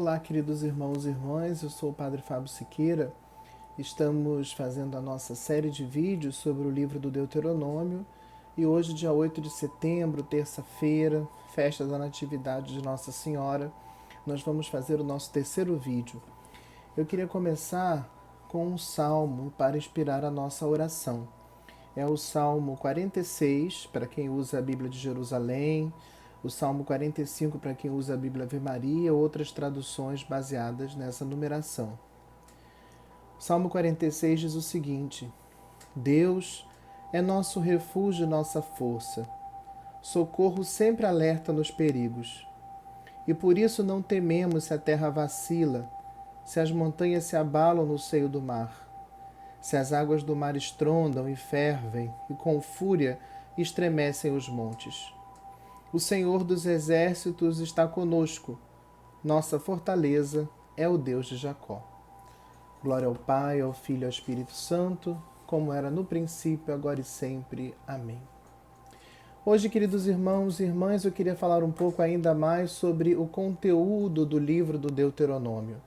Olá, queridos irmãos e irmãs, eu sou o Padre Fábio Siqueira. Estamos fazendo a nossa série de vídeos sobre o livro do Deuteronômio e hoje, dia 8 de setembro, terça-feira, festa da Natividade de Nossa Senhora, nós vamos fazer o nosso terceiro vídeo. Eu queria começar com um salmo para inspirar a nossa oração. É o Salmo 46, para quem usa a Bíblia de Jerusalém, o Salmo 45 para quem usa a Bíblia Ave Maria, outras traduções baseadas nessa numeração. O Salmo 46 diz o seguinte: Deus é nosso refúgio e nossa força, socorro sempre alerta nos perigos. E por isso não tememos se a terra vacila, se as montanhas se abalam no seio do mar, se as águas do mar estrondam e fervem, e com fúria estremecem os montes. O Senhor dos exércitos está conosco. Nossa fortaleza é o Deus de Jacó. Glória ao Pai, ao Filho e ao Espírito Santo, como era no princípio, agora e sempre. Amém. Hoje, queridos irmãos e irmãs, eu queria falar um pouco ainda mais sobre o conteúdo do livro do Deuteronômio.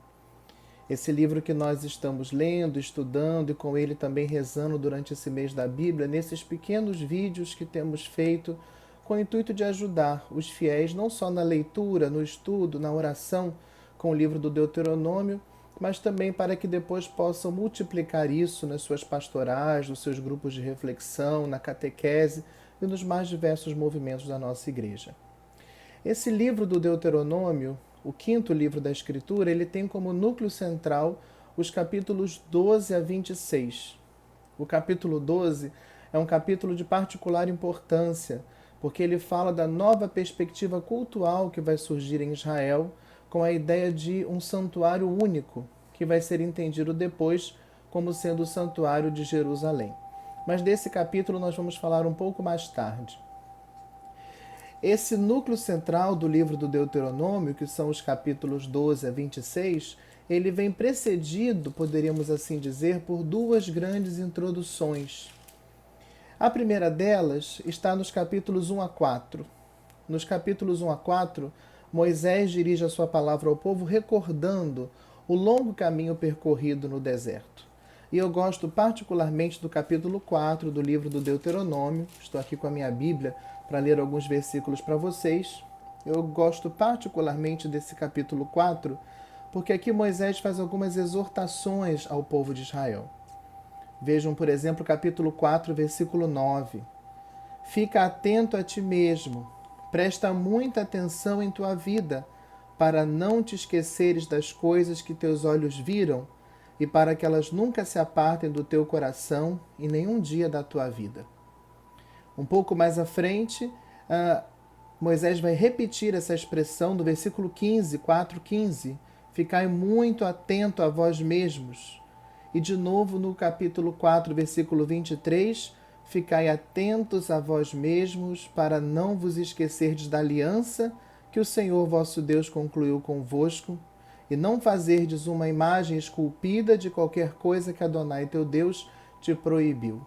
Esse livro que nós estamos lendo, estudando e com ele também rezando durante esse mês da Bíblia, nesses pequenos vídeos que temos feito com o intuito de ajudar os fiéis não só na leitura, no estudo, na oração com o livro do Deuteronômio, mas também para que depois possam multiplicar isso nas suas pastorais, nos seus grupos de reflexão, na catequese e nos mais diversos movimentos da nossa igreja. Esse livro do Deuteronômio, o quinto livro da Escritura, ele tem como núcleo central os capítulos 12 a 26. O capítulo 12 é um capítulo de particular importância, porque ele fala da nova perspectiva cultural que vai surgir em Israel, com a ideia de um santuário único, que vai ser entendido depois como sendo o santuário de Jerusalém. Mas desse capítulo nós vamos falar um pouco mais tarde. Esse núcleo central do livro do Deuteronômio, que são os capítulos 12 a 26, ele vem precedido, poderíamos assim dizer, por duas grandes introduções. A primeira delas está nos capítulos 1 a 4. Nos capítulos 1 a 4, Moisés dirige a sua palavra ao povo recordando o longo caminho percorrido no deserto. E eu gosto particularmente do capítulo 4 do livro do Deuteronômio. Estou aqui com a minha Bíblia para ler alguns versículos para vocês. Eu gosto particularmente desse capítulo 4, porque aqui Moisés faz algumas exortações ao povo de Israel. Vejam, por exemplo, capítulo 4, versículo 9. Fica atento a ti mesmo, presta muita atenção em tua vida, para não te esqueceres das coisas que teus olhos viram e para que elas nunca se apartem do teu coração em nenhum dia da tua vida. Um pouco mais à frente, Moisés vai repetir essa expressão do versículo 15, 4:15. Ficai muito atento a vós mesmos. E de novo no capítulo 4, versículo 23, ficai atentos a vós mesmos para não vos esquecerdes da aliança que o Senhor vosso Deus concluiu convosco, e não fazerdes uma imagem esculpida de qualquer coisa que Adonai teu Deus te proibiu.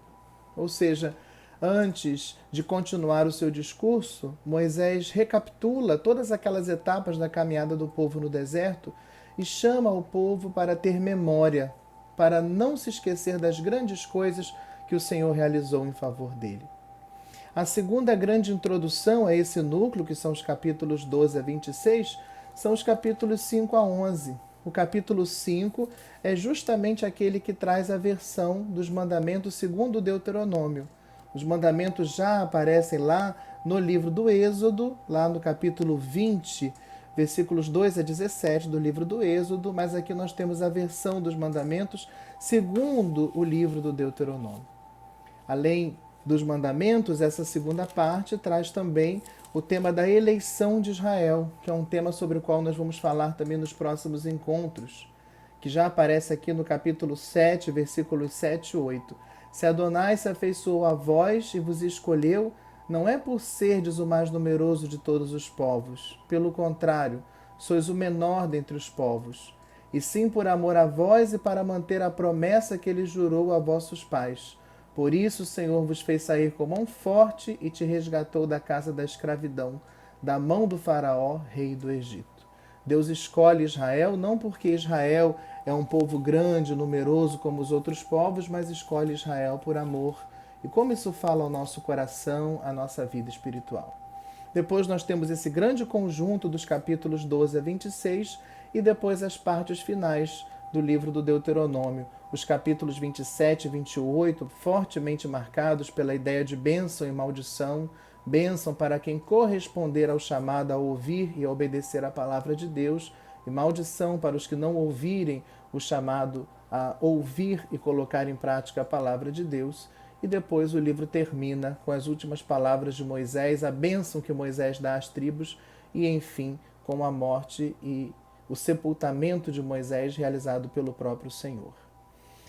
Ou seja, antes de continuar o seu discurso, Moisés recapitula todas aquelas etapas da caminhada do povo no deserto e chama o povo para ter memória, para não se esquecer das grandes coisas que o Senhor realizou em favor dele. A segunda grande introdução a esse núcleo, que são os capítulos 12 a 26, são os capítulos 5 a 11. O capítulo 5 é justamente aquele que traz a versão dos mandamentos segundo o Deuteronômio. Os mandamentos já aparecem lá no livro do Êxodo, lá no capítulo 20, versículos 2 a 17 do livro do Êxodo, mas aqui nós temos a versão dos mandamentos segundo o livro do Deuteronômio. Além dos mandamentos, essa segunda parte traz também o tema da eleição de Israel, que é um tema sobre o qual nós vamos falar também nos próximos encontros, que já aparece aqui no capítulo 7, versículos 7 e 8. Se Adonai se afeiçoou a vós e vos escolheu, não é por serdes o mais numeroso de todos os povos. Pelo contrário, sois o menor dentre os povos. E sim por amor a vós e para manter a promessa que ele jurou a vossos pais. Por isso o Senhor vos fez sair com mão forte e te resgatou da casa da escravidão, da mão do faraó, rei do Egito. Deus escolhe Israel não porque Israel é um povo grande, numeroso como os outros povos, mas escolhe Israel por amor. E como isso fala ao nosso coração, à nossa vida espiritual. Depois nós temos esse grande conjunto dos capítulos 12 a 26 e depois as partes finais do livro do Deuteronômio. Os capítulos 27 e 28, fortemente marcados pela ideia de bênção e maldição, bênção para quem corresponder ao chamado a ouvir e a obedecer à palavra de Deus, e maldição para os que não ouvirem o chamado a ouvir e colocar em prática a palavra de Deus. E depois o livro termina com as últimas palavras de Moisés, a bênção que Moisés dá às tribos, e enfim, com a morte e o sepultamento de Moisés realizado pelo próprio Senhor.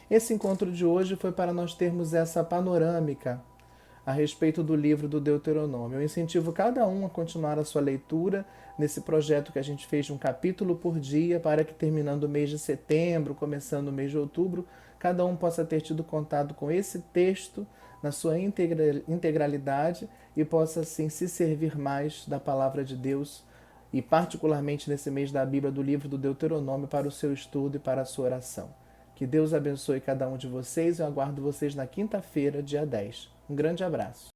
Esse encontro de hoje foi para nós termos essa panorâmica a respeito do livro do Deuteronômio. Eu incentivo cada um a continuar a sua leitura nesse projeto que a gente fez de um capítulo por dia, para que terminando o mês de setembro, começando o mês de outubro, cada um possa ter tido contato com esse texto na sua integralidade e possa assim se servir mais da palavra de Deus e particularmente nesse mês da Bíblia, do livro do Deuteronômio, para o seu estudo e para a sua oração. Que Deus abençoe cada um de vocês e eu aguardo vocês na quinta-feira, dia 10. Um grande abraço.